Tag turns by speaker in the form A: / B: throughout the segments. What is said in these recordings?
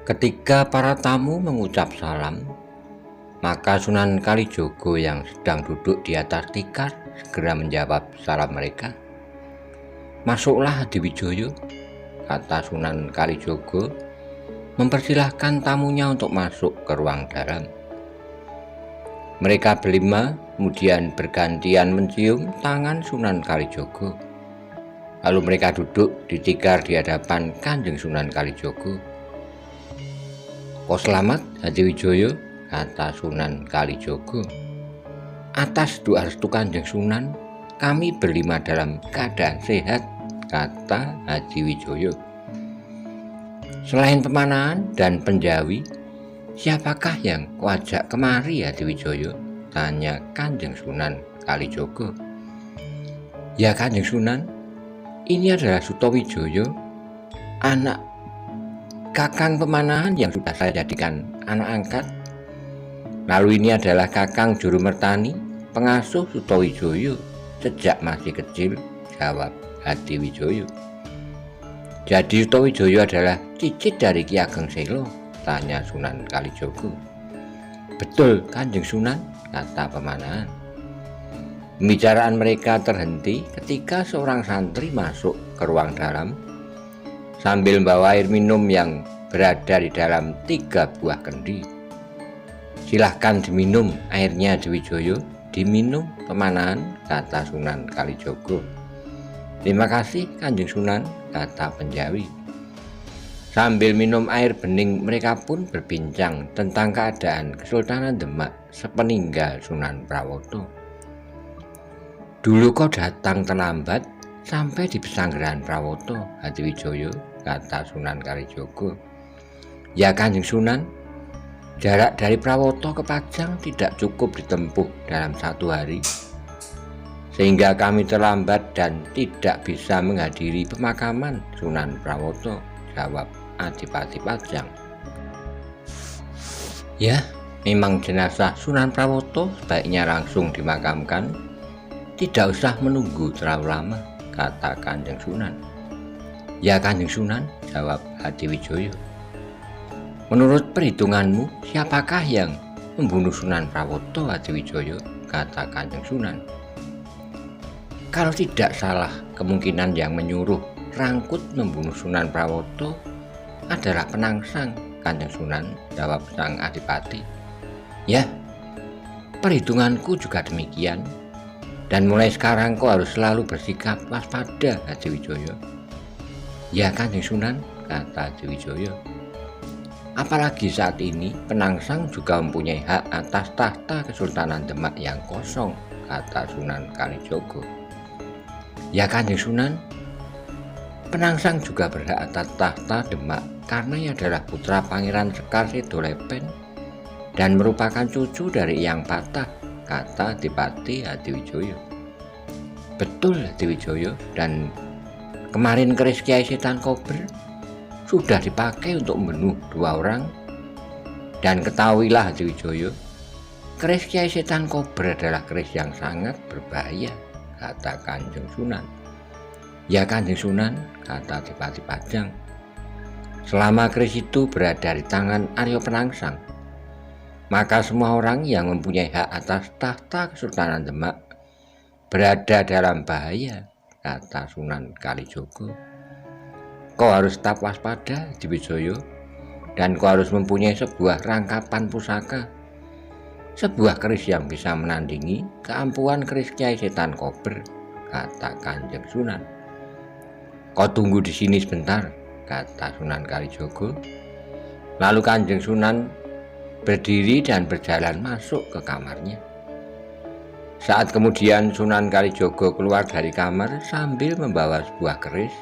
A: Ketika para tamu mengucap salam, maka Sunan Kalijogo yang sedang duduk di atas tikar segera menjawab salam mereka. "Masuklah Hadiwijoyo," kata Sunan Kalijogo, mempersilahkan tamunya untuk masuk ke ruang dalam. Mereka berlima kemudian bergantian mencium tangan Sunan Kalijogo. Lalu mereka duduk di tikar di hadapan Kanjeng Sunan Kalijogo. "Kau selamat, Hadiwijoyo," kata Sunan Kalijogo. "Atas doa restu Kanjeng Sunan, kami berlima dalam keadaan sehat," kata Hadiwijoyo. "Selain Pemanahan dan Penjawi, siapakah yang kau ajak kemari, Hadiwijoyo?" tanya Kanjeng Sunan Kalijogo. "Ya Kanjeng Sunan, ini adalah Sutowijoyo, anak Kakang Pemanahan yang sudah saya jadikan anak angkat. Lalu ini adalah Kakang Jurumertani, pengasuh Sutowijoyo sejak masih kecil," jawab Hadiwijoyo. "Jadi Sutowijoyo adalah cicit dari Ki Ageng Selo?" tanya Sunan Kalijogo. "Betul Kanjeng Sunan," kata Pemanahan. Pembicaraan mereka terhenti ketika seorang santri masuk ke ruang dalam sambil membawa air minum yang berada di dalam 3 buah kendi. "Silahkan diminum airnya, Hadiwijoyo." "Diminum Pemanahan," kata Sunan Kalijogo. "Terima kasih Kanjeng Sunan," kata Penjawi. Sambil minum air bening, mereka pun berbincang tentang keadaan Kesultanan Demak sepeninggal Sunan Prawoto. "Dulu kau datang terlambat sampai di pesanggeran Prawoto, Hadiwijoyo," kata Sunan Kalijogo. "Ya Kanjeng Sunan, jarak dari Prawoto ke Pajang tidak cukup ditempuh dalam 1 hari, sehingga kami terlambat dan tidak bisa menghadiri pemakaman Sunan Prawoto," jawab Adipati Pajang. "Ya, memang jenazah Sunan Prawoto sebaiknya langsung dimakamkan, tidak usah menunggu terlalu lama," kata Kanjeng Sunan. "Ya Kanjeng Sunan," jawab Hadiwijoyo. "Menurut perhitunganmu, siapakah yang membunuh Sunan Prawoto, Hadiwijoyo?" kata Kanjeng Sunan. "Kalau tidak salah, kemungkinan yang menyuruh Rangkut membunuh Sunan Prawoto adalah Penangsang, Kanjeng Sunan," jawab sang Adipati. "Ya, perhitunganku juga demikian. Dan mulai sekarang kau harus selalu bersikap waspada, Hadiwijoyo." "Ya Kanjeng Sunan," kata Hadiwijoyo. "Apalagi saat ini Penangsang juga mempunyai hak atas tahta Kesultanan Demak yang kosong," kata Sunan Kalijogo. "Ya Kanjeng Sunan, Penangsang juga berhak atas tahta Demak karena ia adalah putra Pangeran Sekar Sedolepen dan merupakan cucu dari Eyang Patah," kata Adipati Hadiwijoyo. "Betul Hadiwijoyo, dan kemarin keris Kiai Setan Kober sudah dipakai untuk membunuh 2 orang. Dan ketahuilah Hadiwijoyo, keris Kiai Setan Kober adalah keris yang sangat berbahaya," kata Kanjeng Sunan. "Ya Kanjeng Sunan," kata Adipati Pajang. "Selama keris itu berada di tangan Arya Penangsang, maka semua orang yang mempunyai hak atas tahta Kesultanan Demak berada dalam bahaya," kata Sunan Kalijogo. "Kau harus tetap waspada, Hadiwijoyo, dan kau harus mempunyai sebuah rangkapan pusaka, sebuah keris yang bisa menandingi keampuhan keris Kiai Setan Kober," kata Kanjeng Sunan. "Kau tunggu di sini sebentar," kata Sunan Kalijogo. Lalu Kanjeng Sunan berdiri dan berjalan masuk ke kamarnya. Saat kemudian Sunan Kalijogo keluar dari kamar sambil membawa sebuah keris.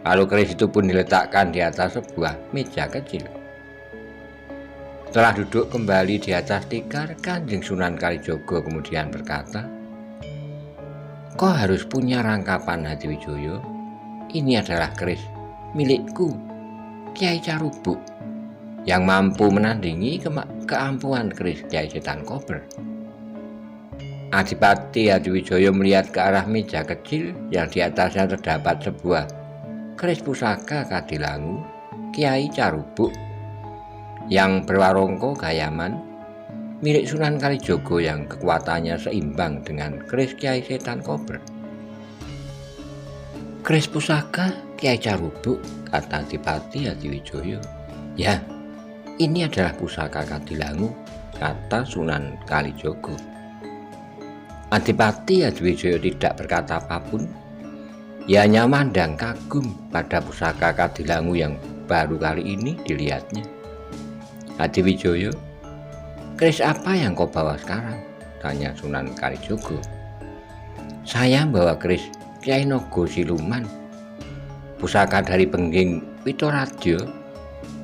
A: Lalu keris itu pun diletakkan di atas sebuah meja kecil. Setelah duduk kembali di atas tikar, Kanjeng Sunan Kalijogo kemudian berkata, "Kau harus punya rangkapan, Hadiwijoyo. Ini adalah keris milikku, Kiai Carubuk, yang mampu menandingi keampuhan keris Kiai Setan Kober." Adipati Hadiwijoyo melihat ke arah meja kecil yang di atasnya terdapat sebuah keris pusaka Kadilangu Kiai Carubuk yang berwarongko Gayaman, milik Sunan Kalijogo yang kekuatannya seimbang dengan keris Kyai Setan Kober. Keris pusaka Kyai Carubuk, kata Adipati Hadiwijoyo. Ya, ini adalah pusaka Kadilangu, kata Sunan Kalijogo. Adipati Hadiwijoyo tidak berkata apapun. Ia hanya memandang kagum pada pusaka Kadilangu yang baru kali ini dilihatnya. Hadiwijoyo, keris apa yang kau bawa sekarang? Tanya Sunan Kalijogo. Saya bawa keris Kyai Nogo Siluman, pusaka dari Pengging Witoradjo,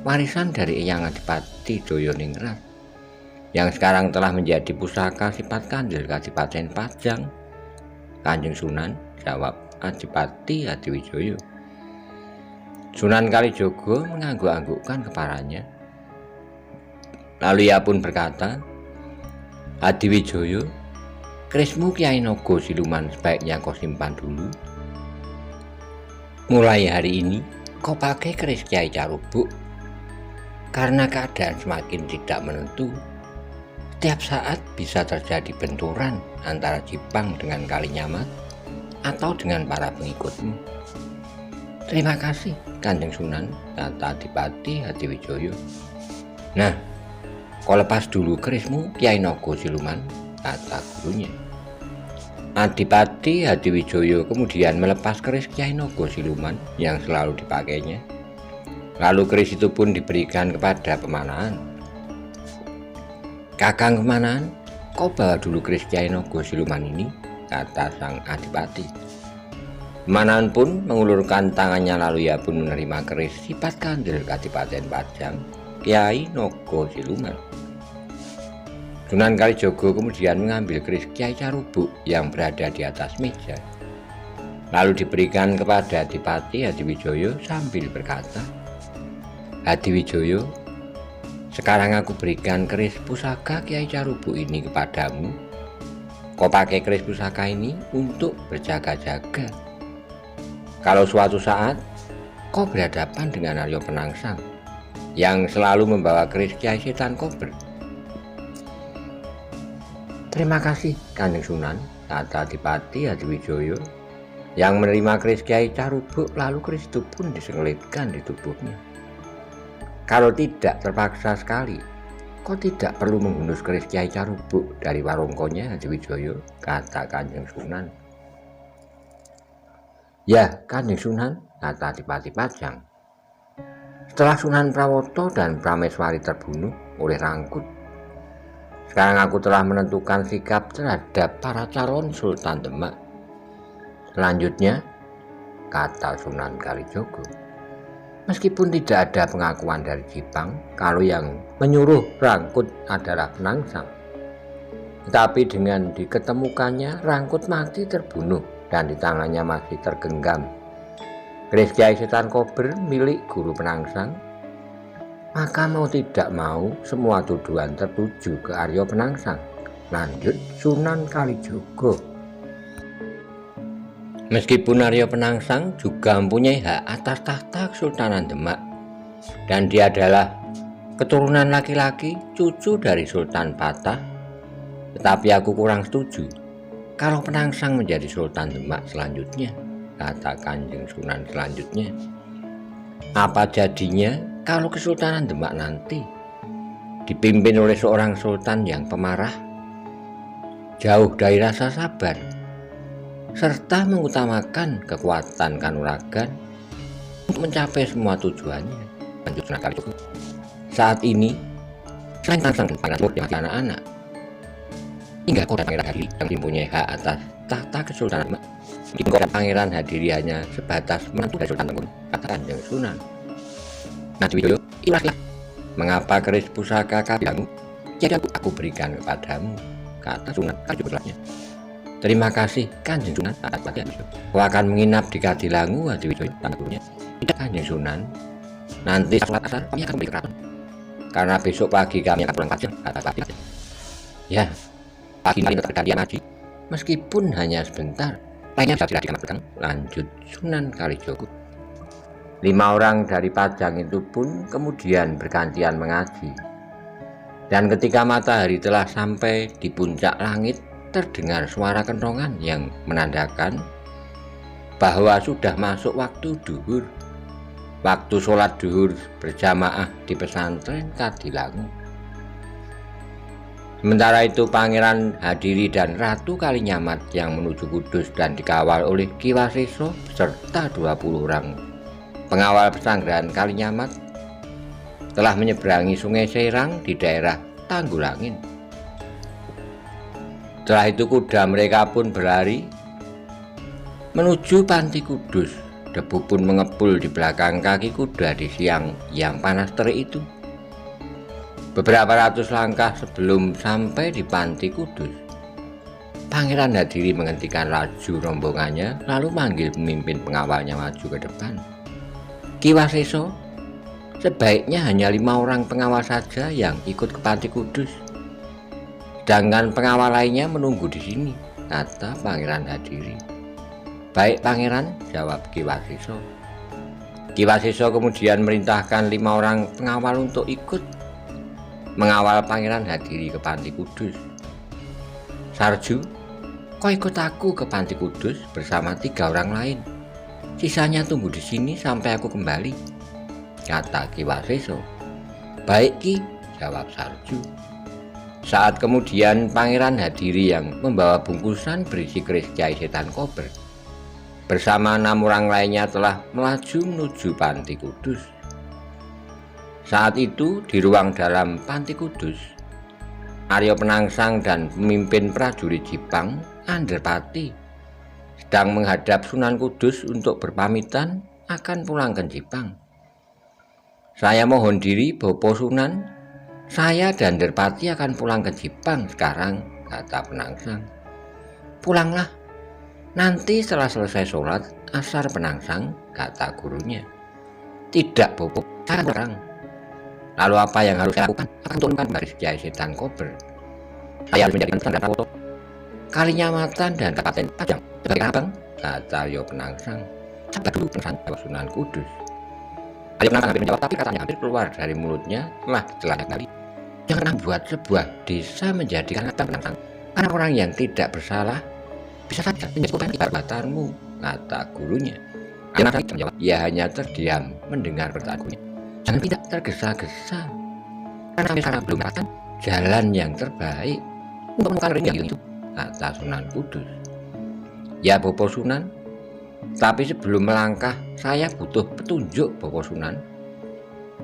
A: warisan dari Eyang Adipati Doyoningrat, yang sekarang telah menjadi pusaka sifat kandil Kadipaten Pajang. Kanjeng Sunan, jawab Adipati Hadiwijoyo. Sunan Kalijogo mengangguk-anggukkan kepalanya. Lalu ia pun berkata, Hadiwijoyo, kerismu Kyai Nogo Siluman sebaiknya kau simpan dulu. Mulai hari ini kau pakai keris Kyai Carubuk. Karena keadaan semakin tidak menentu, setiap saat bisa terjadi benturan antara Jipang dengan Kalinyamat atau dengan para pengikutmu. Terima kasih Kanjeng Sunan, kata Adipati Hadiwijoyo. Nah, kau lepas dulu kerismu Kyai Nogo Siluman, kata gurunya. Adipati Hadiwijoyo kemudian melepas keris Kyai Nogo Siluman yang selalu dipakainya. Lalu keris itu pun diberikan kepada Pemanahan. Kakang Pemanahan, kau bawa dulu keris Kyai Nogo Siluman ini, kata sang Adipati. Pemanahan pun mengulurkan tangannya, lalu ia pun menerima keris sifat kandil Kadipaten Pajang Kyai Nogo Siluman. Sunan Kalijogo kemudian mengambil keris Kyai Carubuk yang berada di atas meja, lalu diberikan kepada Adipati Hadiwijoyo sambil berkata, Hadiwijoyo, sekarang aku berikan keris pusaka Kyai Carubuk ini kepadamu. Kau pakai keris pusaka ini untuk berjaga-jaga. Kalau suatu saat kau berhadapan dengan Arya Penangsang yang selalu membawa keris Kyai Setan Kober. Terima kasih Kanjeng Sunan, kata Adipati Hadiwijoyo, yang menerima keris Kyai Carubuk, lalu keris itu pun diselipkan di tubuhnya. Kalau tidak terpaksa sekali, kau tidak perlu menghunus keris Kyai Carubuk dari warongkonya Hadiwijoyo, kata Kanjeng Sunan. Ya, Kanjeng Sunan, kata Adipati Pajang. Setelah Sunan Prawoto dan Prameswari terbunuh oleh Rangkut, sekarang aku telah menentukan sikap terhadap para calon Sultan Demak. Selanjutnya, kata Sunan Kalijogo, meskipun tidak ada pengakuan dari Jipang kalau yang menyuruh Rangkut adalah Penangsang, tetapi dengan diketemukannya Rangkut mati terbunuh dan di tangannya masih tergenggam keris Kyai Setan Kober milik Guru Penangsang, maka mau tidak mau semua tuduhan tertuju ke Arya Penangsang, lanjut Sunan Kalijogo. Meskipun Arya Penangsang juga mempunyai hak atas tahta Kesultanan Demak, dan dia adalah keturunan laki-laki cucu dari Sultan Patah, tetapi aku kurang setuju kalau Penangsang menjadi Sultan Demak selanjutnya, kata Kanjeng Sunan selanjutnya. Apa jadinya kalau Kesultanan Demak nanti dipimpin oleh seorang sultan yang pemarah, jauh dari rasa sabar, serta mengutamakan kekuatan kanuragan untuk mencapai semua tujuannya, lanjut Sunan Kalijogo. Saat ini, selain Penangsang dan Panasur yang masih anak-anak, hingga kau dan Pangeran Hadiri yang mempunyai hak atas tahta Kesultanan Demak, mungkin kau dan Pangeran Hadiri hanya sebatas menantu dari Sultan Tenggun, kata Kanjeng Sunan. Hadiwijoyo, ikhlaslah mengapa keris pusaka Kadilangu jadi aku berikan kepadamu, kata Sunan Kalijogo setelahnya. Terima kasih Kanjeng Sunan atas perhatianmu. Kau akan menginap di Kadilangu, Hadiwijoyo, tanya gurunya. Tidak Kanjeng Sunan, nanti sholat asar kami akan kembali ke keraton, karena besok pagi kami akan pulang Pajang, kata Pati. Ya, pagi ini tetap bergantian ngaji, meskipun hanya sebentar, lainnya bisa istirahat di kamar belakang, lanjut Sunan Kalijogo. 5 orang dari pajang itu pun kemudian bergantian mengaji. Dan ketika matahari telah sampai di puncak langit, terdengar suara kentongan yang menandakan bahwa sudah masuk waktu duhur, waktu sholat duhur berjamaah di pesantren Kadilangu. Sementara itu Pangeran Hadiri dan Ratu Kalinyamat yang menuju Kudus dan dikawal oleh Ki Waseso serta 20 orang pengawal pesanggrahan Kalinyamat telah menyeberangi Sungai Serang di daerah Tanggulangin. Setelah itu kuda mereka pun berlari menuju Panti Kudus. Debu pun mengepul di belakang kaki kuda di siang yang panas terik itu. Beberapa ratus langkah sebelum sampai di Panti Kudus, Pangeran Hadiri menghentikan laju rombongannya lalu manggil pemimpin pengawalnya maju ke depan. Ki Waseso, sebaiknya hanya 5 orang pengawal saja yang ikut ke Panti Kudus. Sedangkan pengawal lainnya menunggu di sini, kata Pangeran Hadiri. Baik Pangeran, jawab Ki Waseso. Ki Waseso kemudian merintahkan 5 orang pengawal untuk ikut mengawal Pangeran Hadiri ke Panti Kudus. Sarju, kau ikut aku ke Panti Kudus bersama 3 orang lain. Sisanya tunggu di sini sampai aku kembali, kata Ki Waseso. Baik Ki, jawab Sarju. Saat kemudian Pangeran Hadiri yang membawa bungkusan berisi keris Kyai Setan Kober bersama 6 orang lainnya telah melaju menuju Panti Kudus. Saat itu di ruang dalam Panti Kudus, Aryo Penangsang dan pemimpin prajurit Jipang, Anderpati, sedang menghadap Sunan Kudus untuk berpamitan akan pulang ke Jipang. Saya mohon diri Bopo Sunan, saya dan Anderpati akan pulang ke Jipang sekarang, kata Penangsang. Pulanglah, nanti setelah selesai sholat asar Penangsang, kata gurunya. Tidak Bopo, saya kurang. Lalu apa yang harus saya lakukan? Akan turunkan baris Kyai Setan Kober. Saya harus menjadikan Sandra Prawoto, Kalinyamatan dan Kabupaten Pajang sebagai abang, kata Aryo Penangsang. Sabar dulu Penangsang, jawab Sunan Kudus. Aryo Penangsang hampir menjawab, tapi katanya hampir keluar dari mulutnya telah dicelana kembali. Jangan pernah buat sebuah desa menjadikan abang Penangsang, karena orang yang tidak bersalah bisa saja menjadi korban perbuatanmu, kata gurunya. Aryo Penangsang menjawab, ia hanya terdiam mendengar perkataan gurunya. Jangan tidak tergesa-gesa, karena sampai sekarang belum mendapatkan jalan yang terbaik untuk menemukan ring yang itu, kata Sunan Kudus. Ya Bopo Sunan, tapi sebelum melangkah saya butuh petunjuk Bopo Sunan,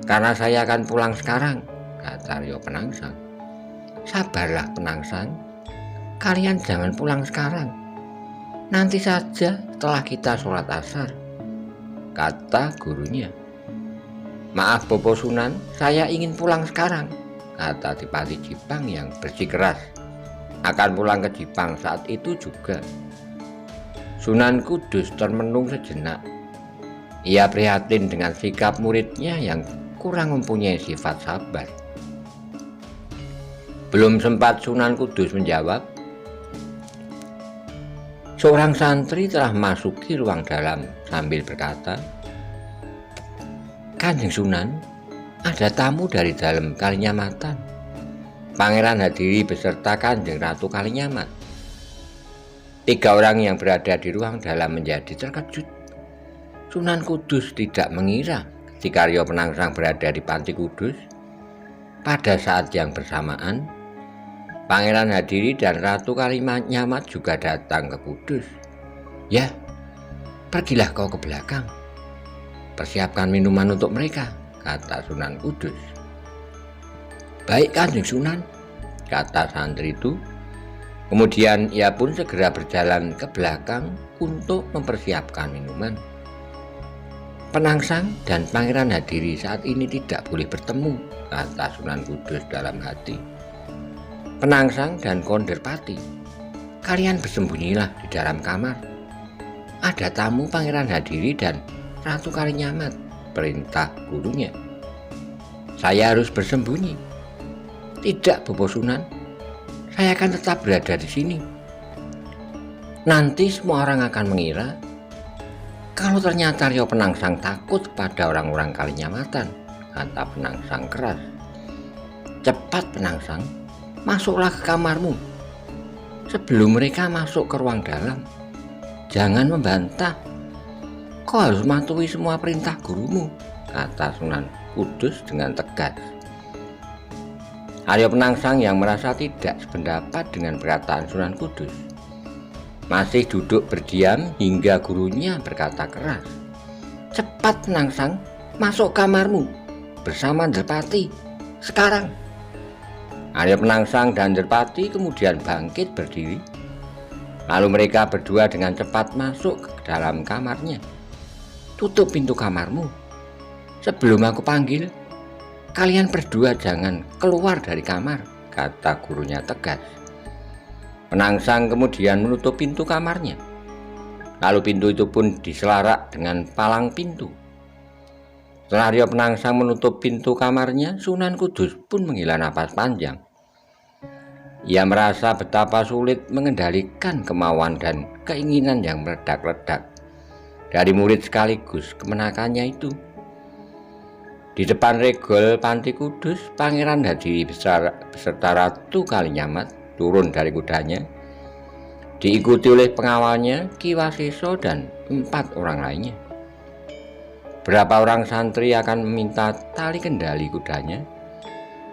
A: karena saya akan pulang sekarang, kata Aryo Penangsang. Sabarlah Penangsang, kalian jangan pulang sekarang, nanti saja setelah kita sholat asar, kata gurunya. Maaf Bopo Sunan, saya ingin pulang sekarang, kata Adipati Jipang yang bersikeras akan pulang ke Jipang saat itu juga. Sunan Kudus termenung sejenak. Ia prihatin dengan sikap muridnya yang kurang mempunyai sifat sabar. Belum sempat Sunan Kudus menjawab, seorang santri telah masuki ruang dalam sambil berkata, Kanjeng Sunan, ada tamu dari dalam Kalinyamatan. Pangeran Hadiri beserta Kanjeng Ratu Kalinyamat. 3 orang yang berada di ruang dalam menjadi terkejut. Sunan Kudus tidak mengira ketika Aryo Penangsang berada di Panti Kudus. Pada saat yang bersamaan, Pangeran Hadiri dan Ratu Kalinyamat juga datang ke Kudus. Ya, pergilah kau ke belakang. Persiapkan minuman untuk mereka, kata Sunan Kudus. Baik Kanjeng Sunan, kata santri itu. Kemudian ia pun segera berjalan ke belakang untuk mempersiapkan minuman. Penangsang dan Pangeran Hadiri saat ini tidak boleh bertemu, kata Sunan Kudus dalam hati. Penangsang dan Konderpati, kalian bersembunyilah di dalam kamar. Ada tamu Pangeran Hadiri dan Ratu Kalinyamat, perintah gurunya. Saya harus bersembunyi. Tidak Bopo Sunan, saya akan tetap berada di sini. Nanti semua orang akan mengira Kalau ternyata Arya Penangsang takut pada orang-orang Kalinyamatan, kata Penangsang keras. Cepat Penangsang, masuklah ke kamarmu. Sebelum mereka masuk ke ruang dalam, jangan membantah. Kau harus mematuhi semua perintah gurumu, kata Sunan Kudus dengan tegas. Arya Penangsang yang merasa tidak sependapat dengan perkataan Sunan Kudus masih duduk berdiam hingga gurunya berkata keras, cepat Penangsang, masuk kamarmu bersama Anjerpati sekarang. Arya Penangsang dan Anjerpati kemudian bangkit berdiri. Lalu mereka berdua dengan cepat masuk ke dalam kamarnya. Tutup pintu kamarmu. Sebelum aku panggil, kalian berdua jangan keluar dari kamar, kata gurunya tegas. Penangsang kemudian menutup pintu kamarnya. Lalu pintu itu pun diselarak dengan palang pintu. Setelah Arya Penangsang menutup pintu kamarnya, Sunan Kudus pun menghela napas panjang. Ia merasa betapa sulit mengendalikan kemauan dan keinginan yang meledak-ledak dari murid sekaligus kemenakannya itu. Di depan regol Panti Kudus, Pangeran Hadiri beserta Ratu Kalinyamat turun dari kudanya, diikuti oleh pengawalnya Ki Wasiso dan 4 orang lainnya. Berapa orang santri akan meminta tali kendali kudanya,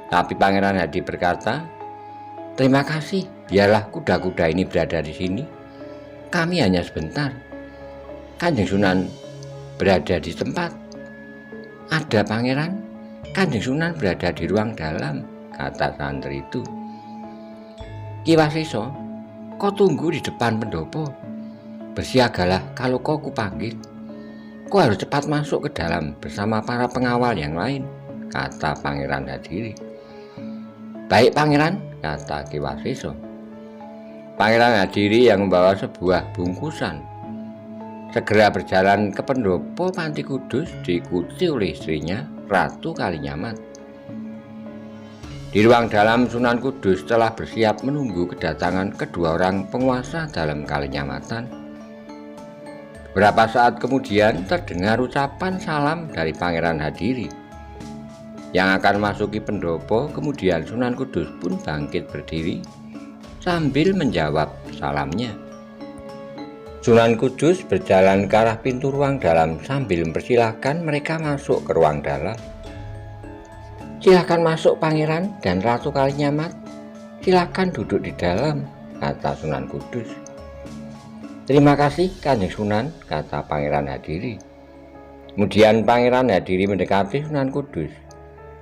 A: tapi Pangeran Hadiri berkata, terima kasih, biarlah kuda-kuda ini berada di sini. Kami hanya sebentar. Kanjeng Sunan berada di tempat. Ada pangeran, Kanjeng Sunan berada di ruang dalam, kata santri itu. Ki Wasiso, kau tunggu di depan pendopo. Bersiagalah kalau kau kupanggil. Kau harus cepat masuk ke dalam bersama para pengawal yang lain, kata Pangeran Hadiri. Baik pangeran, kata Ki Wasiso. Pangeran Hadiri yang membawa sebuah bungkusan segera berjalan ke pendopo Panti Kudus diikuti oleh istrinya Ratu Kalinyamat. Di ruang dalam, Sunan Kudus telah bersiap menunggu kedatangan kedua orang penguasa dalam Kalinyamatan. Beberapa saat kemudian terdengar ucapan salam dari Pangeran Hadiri yang akan masuki pendopo. Kemudian Sunan Kudus pun bangkit berdiri sambil menjawab salamnya. Sunan Kudus berjalan ke arah pintu ruang dalam sambil mempersilahkan mereka masuk ke ruang dalam. Silahkan masuk Pangeran dan Ratu Kalinyamat. Silahkan duduk di dalam, kata Sunan Kudus. Terima kasih Kanjeng Sunan, kata Pangeran Hadiri. Kemudian Pangeran Hadiri mendekati Sunan Kudus,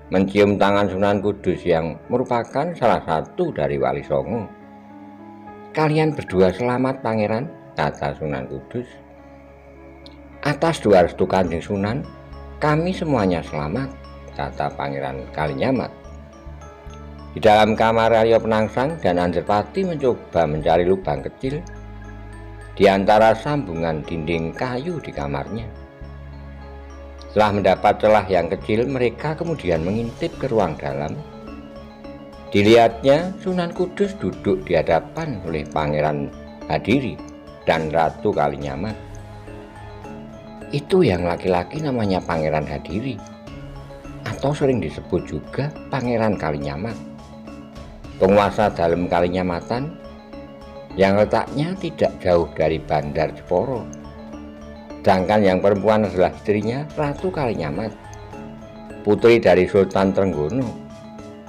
A: mencium tangan Sunan Kudus yang merupakan salah satu dari Wali Songo. Kalian berdua selamat Pangeran, kata Sunan Kudus. Atas doa restu Kanjeng Sunan, kami semuanya selamat, kata Pangeran Kalinyamat. Di dalam kamar, Arya Penangsang dan Anjerpati mencoba mencari lubang kecil di antara sambungan dinding kayu di kamarnya. Setelah mendapat celah yang kecil, mereka kemudian mengintip ke ruang dalam. Dilihatnya Sunan Kudus duduk di hadapan oleh Pangeran Hadiri dan Ratu Kalinyamat. Itu yang laki-laki namanya Pangeran Hadiri, atau sering disebut juga Pangeran Kalinyamat, penguasa dalam Kalinyamatan yang letaknya tidak jauh dari Bandar Jepara. Sedangkan yang perempuan adalah istrinya Ratu Kalinyamat, putri dari Sultan Trenggono.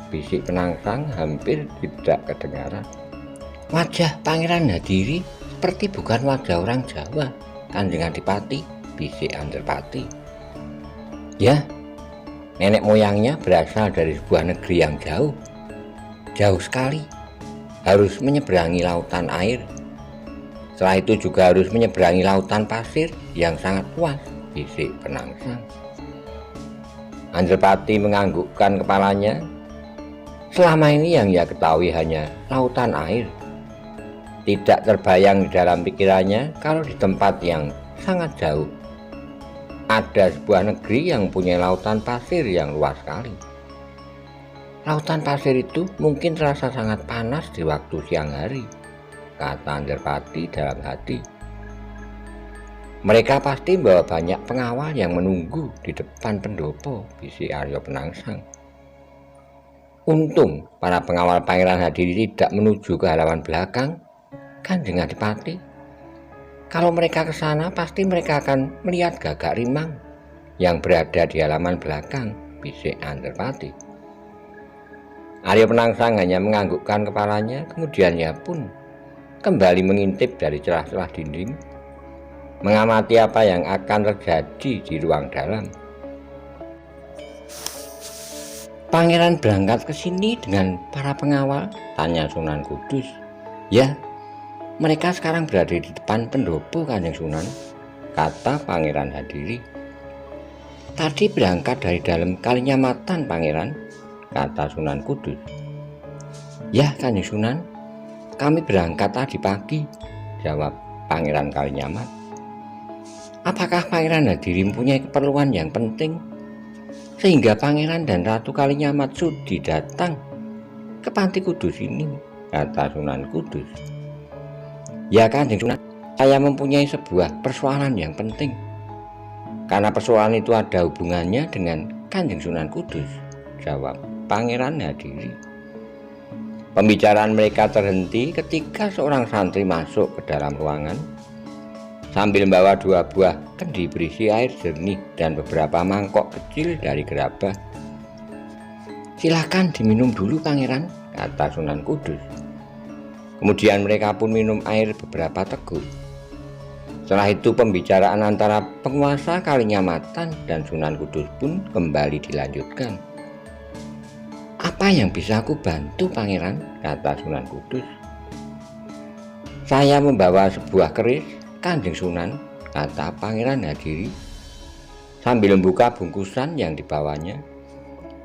A: Bisik Penangsang hampir tidak kedengaran. Wajah Pangeran Hadiri seperti bukan wajah orang Jawa, Kanjeng Adipati, bisik Anjerpati. Ya, nenek moyangnya berasal dari sebuah negeri yang jauh sekali, harus menyeberangi lautan air. Setelah itu juga harus menyeberangi lautan pasir yang sangat luas, bisik Penangsang. Anjerpati menganggukkan kepalanya. Selama ini yang ia ketahui hanya lautan air. Tidak terbayang di dalam pikirannya kalau di tempat yang sangat jauh ada sebuah negeri yang punya lautan pasir yang luas sekali. Lautan pasir itu mungkin terasa sangat panas di waktu siang hari, kata Anjerpati dalam hati. Mereka pasti bawa banyak pengawal yang menunggu di depan pendopo, bisik Arya Penangsang. Untung para pengawal Pangeran Hadiri tidak menuju ke halaman belakang Kanjeng Adipati. Kalau mereka ke sana, pasti mereka akan melihat Gagak Rimang yang berada di halaman belakang, bisik Antarpati. Arya Penangsang hanya menganggukkan kepalanya, kemudian ia pun kembali mengintip dari celah-celah dinding, mengamati apa yang akan terjadi di ruang dalam. Pangeran berangkat ke sini dengan para pengawal, tanya Sunan Kudus. Ya, mereka sekarang berada di depan pendopo Kanjeng Sunan, kata Pangeran Hadiri. Tadi berangkat dari dalam Kalinyamatan Pangeran, kata Sunan Kudus. Ya Kanjeng Sunan, kami berangkat tadi pagi, jawab Pangeran Kalinyamat. Apakah Pangeran Hadiri mempunyai keperluan yang penting sehingga Pangeran dan Ratu Kalinyamat sudi datang ke Panti Kudus ini, kata Sunan Kudus. Ya Kanjeng Sunan, saya mempunyai sebuah persoalan yang penting, karena persoalan itu ada hubungannya dengan Kanjeng Sunan Kudus, jawab Pangeran Hadiri. Pembicaraan mereka terhenti ketika seorang santri masuk ke dalam ruangan sambil membawa 2 buah kendi berisi air jernih dan beberapa mangkok kecil dari gerabah. Silakan diminum dulu Pangeran, kata Sunan Kudus. Kemudian mereka pun minum air beberapa teguk. Setelah itu pembicaraan antara penguasa Kalinyamatan dan Sunan Kudus pun kembali dilanjutkan. Apa yang bisa aku bantu Pangeran, kata Sunan Kudus. Saya membawa sebuah keris Kanjeng Sunan, kata Pangeran Hadiri sambil membuka bungkusan yang dibawanya,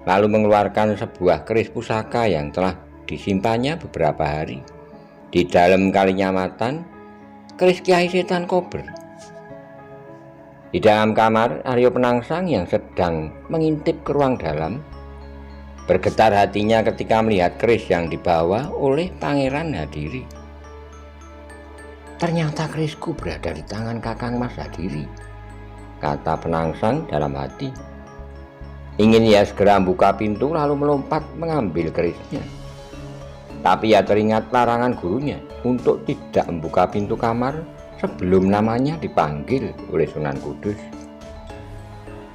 A: lalu mengeluarkan sebuah keris pusaka yang telah disimpannya beberapa hari di dalam Kalinyamatan, keris Kiai Setan Kober. Di dalam kamar, Arya Penangsang yang sedang mengintip ke ruang dalam bergetar hatinya ketika melihat keris yang dibawa oleh Pangeran Hadiri. Ternyata kerisku berada di tangan Kakang Mas Hadiri, kata Penangsang dalam hati. Ingin ia segera membuka pintu lalu melompat mengambil kerisnya. Tapi ia teringat larangan gurunya untuk tidak membuka pintu kamar sebelum namanya dipanggil oleh Sunan Kudus.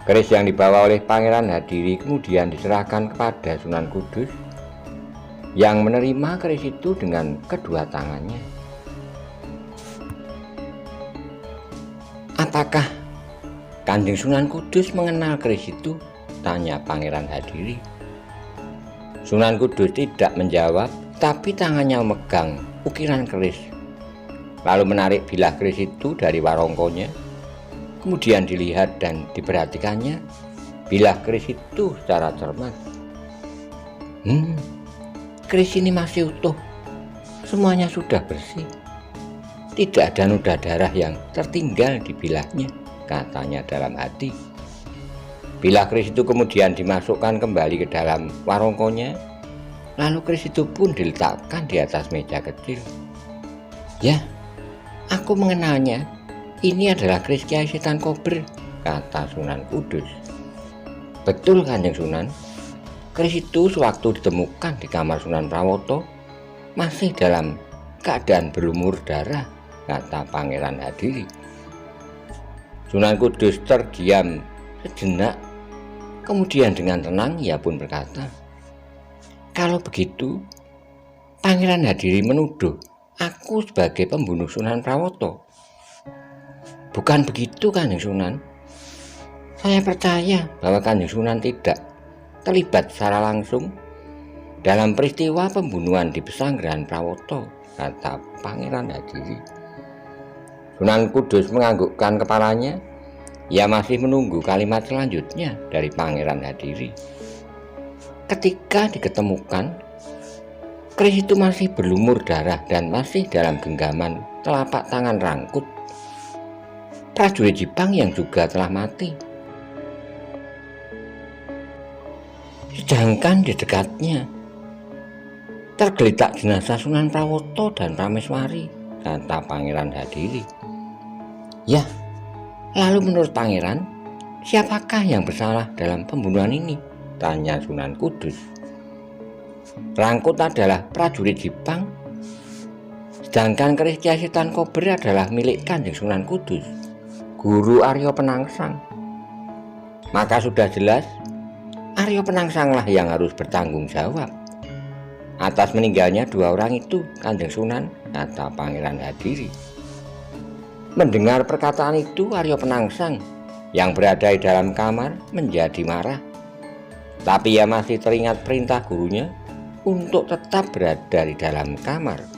A: Keris yang dibawa oleh Pangeran Hadiri kemudian diserahkan kepada Sunan Kudus, yang menerima keris itu dengan kedua tangannya. Apakah Kanjeng Sunan Kudus mengenal keris itu? Tanya Pangeran Hadiri. Sunan Kudus tidak menjawab, tapi tangannya memegang ukiran keris, lalu menarik bilah keris itu dari warongkonya. Kemudian dilihat dan diperhatikannya bilah keris itu secara cermat. Keris ini masih utuh, semuanya sudah bersih. Tidak ada noda darah yang tertinggal di bilahnya, katanya dalam hati. Bilah keris itu kemudian dimasukkan kembali ke dalam warongkonya, lalu keris itu pun diletakkan di atas meja kecil. Ya, aku mengenalnya. Ini adalah keris Kiai Setan Kober, kata Sunan Kudus. Betul Kanjeng Sunan, keris itu sewaktu ditemukan di kamar Sunan Prawoto masih dalam keadaan berlumur darah, kata Pangeran Hadiri. Sunan Kudus terdiam sejenak, kemudian dengan tenang ia pun berkata, kalau begitu Pangeran Hadiri menuduh aku sebagai pembunuh Sunan Prawoto. Bukan begitu Kanjeng Sunan. Saya percaya bahwa Kanjeng Sunan tidak terlibat secara langsung dalam peristiwa pembunuhan di Pesanggerahan Prawoto, kata Pangeran Hadiri. Sunan Kudus menganggukkan kepalanya. Ia masih menunggu kalimat selanjutnya dari Pangeran Hadiri. Ketika diketemukan, keris itu masih berlumur darah dan masih dalam genggaman telapak tangan Rangkut, prajurit Jipang yang juga telah mati. Sedangkan di dekatnya tergeletak jenazah Sunan Prawoto dan Prameswari, kata Pangeran Hadiri. Ya, Lalu menurut pangeran, siapakah yang bersalah dalam pembunuhan ini? Tanya Sunan Kudus. Rangkut adalah prajurit Jipang, sedangkan keris Setan Kober adalah milik Kanjeng Sunan Kudus, Guru Arya Penangsang. Maka sudah jelas, Arya Penangsanglah yang harus bertanggung jawab atas meninggalnya dua orang itu, Kanjeng Sunan, kata Pangeran Hadiri. Mendengar perkataan itu, Arya Penangsang yang berada di dalam kamar menjadi marah. Tapi ia masih teringat perintah gurunya untuk tetap berada di dalam kamar.